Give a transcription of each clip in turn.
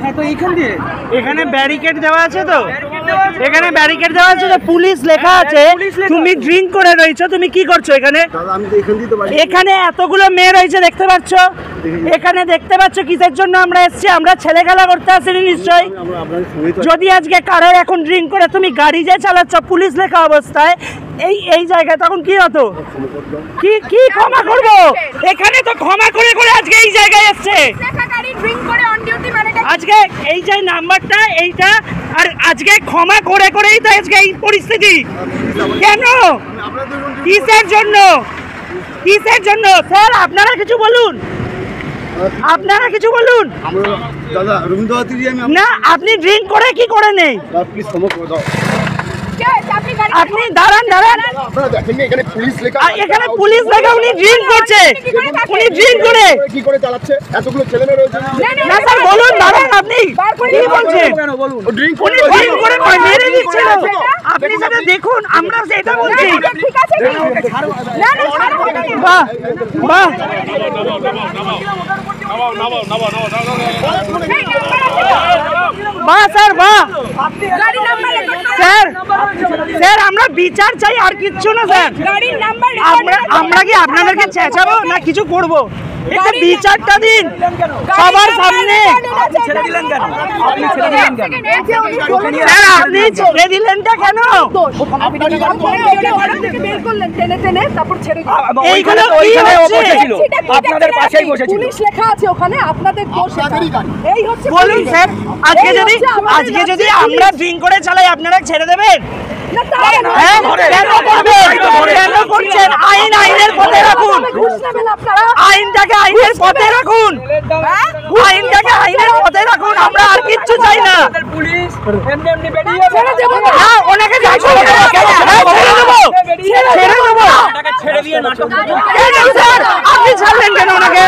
হ্যাঁ, তো এইখান দিয়ে এখানে ব্যারিকেড দেওয়া আছে, তো এখানে ব্যারিকেড দেওয়া আছে, তো পুলিশ লেখা আছে। তুমি ড্রিঙ্ক করে রয়েছো, তুমি কি করছো এখানে? এখানে এতগুলো মেয়ে রয়েছে দেখতে পাচ্ছ, এখানে দেখতে পাচ্ছ কিসের জন্য আমরা এসেছি? আমরা ছেলে খেলা করতে আসিনি নিশ্চয়ই। যদি আজকে কারোর এখন ড্রিঙ্ক করে তুমি গাড়ি যে চালাচ্ছ পুলিশ লেখা অবস্থায় এই জায়গায়, তখন কি হতো? কি ক্ষমা করবো? এখানে তো ক্ষমা করে করে আজকে এই জায়গায় এসছে, আজকে এই যে নাম্বারটা এইটা, আর আজকে ক্ষমা করে করেই তো আজকে এই পরিস্থিতি। কেন? কিসের জন্য? কিসের জন্য? স্যার আপনারা কিছু বলুন, আপনারা কিছু বলুন। না, আপনি ড্রিঙ্ক করে কি করে নেই? আপনি দাঁড়ান দাঁড়ান, এখানে পুলিশ লেখা, উনি ড্রিঙ্ক করছে, উনি ড্রিঙ্ক করে কি করে চালাচ্ছে? এতগুলো ছেলে মেয়ে রয়েছে। না স্যার বলুন, দাঁড়ান, আপনি কি বলছেন? উনি ড্রিঙ্ক করে মেরে দিচ্ছিল, আপনি সেটা দেখুন, আমরা সেটা বলছি। বাহ বাহ, বাহ স্যার, বাহ স্যার। স্যার আমরা বিচার চাই, আর কিচ্ছু না স্যার। আমরা কি আপনাদেরকে চেঁচাবো না কিছু করবো? একটা বিচারটা দিন সবার সামনে। স্যার আপনি ছেড়ে দিলেনটা কেন? এইখানে আপনাদের পাশেই বসেছিল, পুলিশ লেখা আছে ওখানে, আপনাদের দোষ। এই হচ্ছে বলুন স্যার, আজকে যদি আমরা ড্রিঙ্ক করে চালাই আপনারা ছেড়ে দেবেন? কেন করছেন? আইন আইনের পথে রাখুন, আইনটাকে আইনের পথে রাখুন, আইনটাকে আইনের পথে রাখুন। আমরা আর কিচ্ছু চাই না। ওনাকে ছেড়ে দেবো, আপনি ছাড়লেন কেন ওনাকে?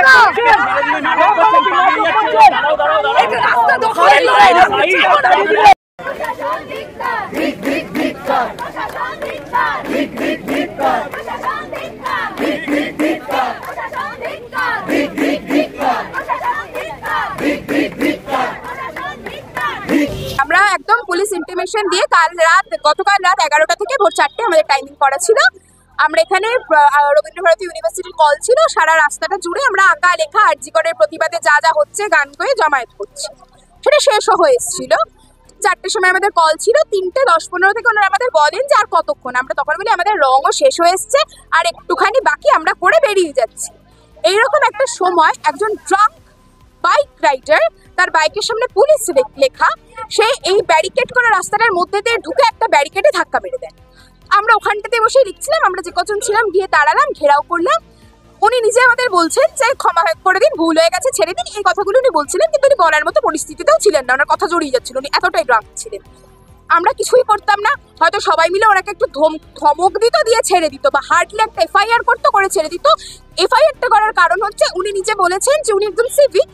আমরা একদম পুলিশ ইন্টিমেশন দিয়ে গতকাল রাত 11টা থেকে ভোর 4টে আমাদের টাইমিং করা ছিল। আমরা এখানে রবীন্দ্রভারতী ইউনিভার্সিটির কল ছিল, সারা রাস্তাটা জুড়ে আমরা আঁকা লেখা আরজি করের প্রতিবাদে যা যা হচ্ছে গান করে জমায়েত করছি, সেটা শেষ হয়ে এসেছিল। 4টের সময় আমাদের কল ছিল, 3টে 10-15 থেকে ওনারা আমাদের বলেন যে আর কতক্ষণ। আমরা তখন বলি আমাদের রঙও শেষ হয়ে এসছে, আর একটুখানি বাকি, আমরা করে বেরিয়ে যাচ্ছি। এইরকম একটা সময় একজন ড্রাঙ্ক বাইক রাইডার, তার বাইকের সামনে পুলিশ লেখা, সে এই ব্যারিকেড করা রাস্তাটার মধ্যে দিয়ে ঢুকে একটা ব্যারিকেডে ধাক্কা মেরে দেন। আমরা ওখানটাতে বসে লিখছিলাম, আমরা যে কজন ছিলাম গিয়ে দাঁড়ালাম, ঘেরাও করলাম। উনি নিজে আমাদের বলছেন যে ক্ষমা করে দিন, ভুল হয়ে গেছে, ছেড়ে দিন, এই কথাগুলো উনি বলছিলেন, কিন্তু উনি বলার মতো পরিস্থিতিতেও ছিলেন না, ওনার কথা জড়িয়ে যাচ্ছিল, উনি এতটাই ড্রাঙ্ক ছিলেন। আমরা কিছুই করতাম না, হয়তো সবাই মিলে ওনাকে একটু ধমক দিত, দিয়ে ছেড়ে দিত, বা হার্ডলি একটা এফআইআর করতো, করে ছেড়ে দিত। এফআইআরটা করার কারণ হচ্ছে উনি নিজে বলেছেন যে উনি একদম সিভিক,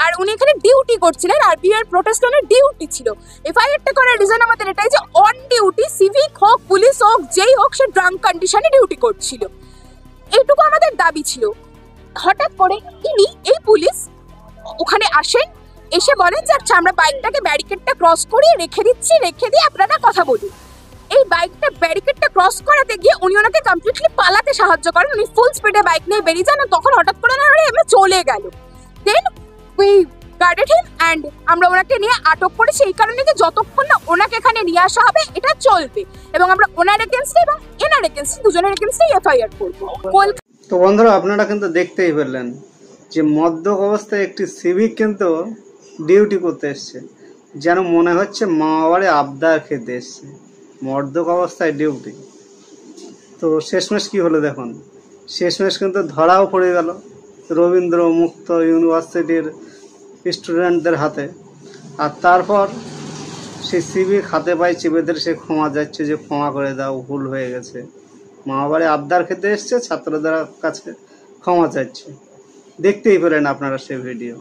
আর উনি এখানে ডিউটি করছিলেন, আরপিআই প্রোটেস্টনের ডিউটি ছিল। এফআইআরটা করার রিজন আমাদের এটাই যে অন ডিউটি সিভিক হোক, পুলিশ হোক, যেই হোক, সে ড্রাঙ্ক কন্ডিশনে ডিউটি করছিল, এইটুকু আমাদের দাবি ছিল। হঠাৎ করে এই পুলিশ ওখানে আসেন, এসে বলেন যে আচ্ছা আমরা বাইকটাকে ব্যারিকেডটা ক্রস করিয়ে রেখে দিচ্ছি, রেখে দিয়ে আপনারা কথা বলুন। এই বাইকটা ব্যারিকেডটা ক্রস করাতে গিয়ে উনি ওনাকে কমপ্লিটলি পালাতে সাহায্য করেন, উনি ফুল স্পিডে বাইক নিয়ে বেরিয়ে যান, তখন হঠাৎ করে এমনি চলে গেল। Then we guarded him and আমরা ওনাকে নিয়ে আটক করেছি, এই কারণে যে যতক্ষণ না ওনাকে এখানে নিয়ে আসা হবে এটা চলবে, এবং আমরা ওনার এগেনস্টে এবং এনার এগেনস্টে দুজনের এগেনস্টে এফআইআর করবো। তো বন্ধুরা আপনারা কিন্তু দেখতেই পেলেন যে মদ্যপ অবস্থায় একটি সিভিক কিন্তু ডিউটি করতে এসছে, যেন মনে হচ্ছে মামা বাড়ি আবদার খেতে এসছে, মদ্যপ অবস্থায় ডিউটি। তো শেষমেশ কি হলো দেখুন, শেষমেশ কিন্তু ধরাও পড়ে গেল রবীন্দ্র মুক্ত ইউনিভার্সিটির স্টুডেন্টদের হাতে। আর তারপর সেই সিভিক হাতে পায়ে চেপেদের সে ক্ষমা যাচ্ছে যে ক্ষমা করে দাও, ভুল হয়ে গেছে, মামা বাড়ি আবদার খেতে এসছে, ছাত্রদের কাছে ক্ষমা চাইছে। দেখতেই পেলেন আপনারা সেই ভিডিও।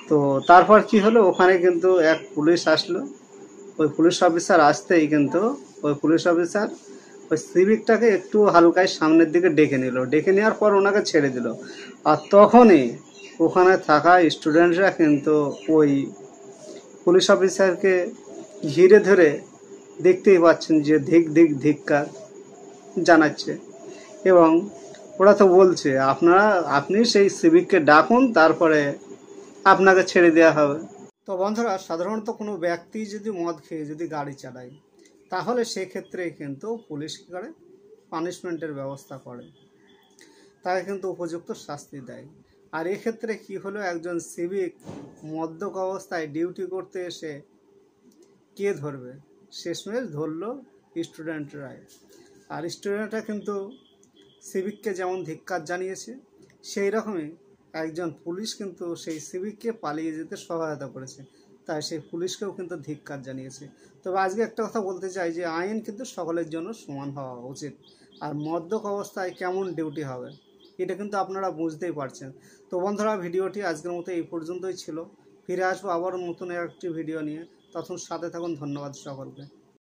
তো তারপর কি হলো, ওখানে কিন্তু এক পুলিশ আসলো, ওই পুলিশ অফিসার আসতেই কিন্তু ওই পুলিশ অফিসার ওই সিভিকটাকে একটু হালকায় সামনের দিকে ডেকে নিল, ডেকে নেওয়ার পর ওনাকে ছেড়ে দিল। আর তখনই ওখানে থাকা স্টুডেন্টরা কিন্তু ওই পুলিশ অফিসারকে ঘিরে ধরে দেখতেই পাচ্ছেন যে ধিক্কার জানাচ্ছে, এবং ওরা তো বলছে আপনি সেই সিভিককে ডাকুন, তারপরে আপনাকে ছেড়ে দেওয়া হবে। তো বন্ধুরা, সাধারণত কোনো ব্যক্তি যদি মদ খেয়ে যদি গাড়ি চালায়, তাহলে সেক্ষেত্রে কিন্তু পুলিশ কী করে, পানিশমেন্টের ব্যবস্থা করে, তাকে কিন্তু উপযুক্ত শাস্তি দেয়। আর এক্ষেত্রে কি হলো, একজন সিভিক মদ্যপ অবস্থায় ডিউটি করতে এসে কে ধরবে? শেষমেশ ধরলো স্টুডেন্টরাই। আর স্টুডেন্টরা কিন্তু সিভিককে যেমন ধিক্কার জানিয়েছে, সেই রকমই একজন পুলিশ কিন্তু সেই সিভিককে পালিয়ে যেতে সহায়তা করেছে, তাই সেই পুলিশকেও কিন্তু ধিক্কার জানিয়েছে। তবে আজকে একটা কথা বলতে চাই যে আইন কিন্তু সকলের জন্য সমান হওয়া উচিত। আর মদ্যপ অবস্থায় কেমন ডিউটি হবে এটা কিন্তু আপনারা বুঝতেই পারছেন। তো বন্ধুরা, ভিডিওটি আজকের মতো এই পর্যন্তই ছিল। ফিরে আসবো আবার নতুন একটি ভিডিও নিয়ে, তখন সাথে থাকুন। ধন্যবাদ সকলকে।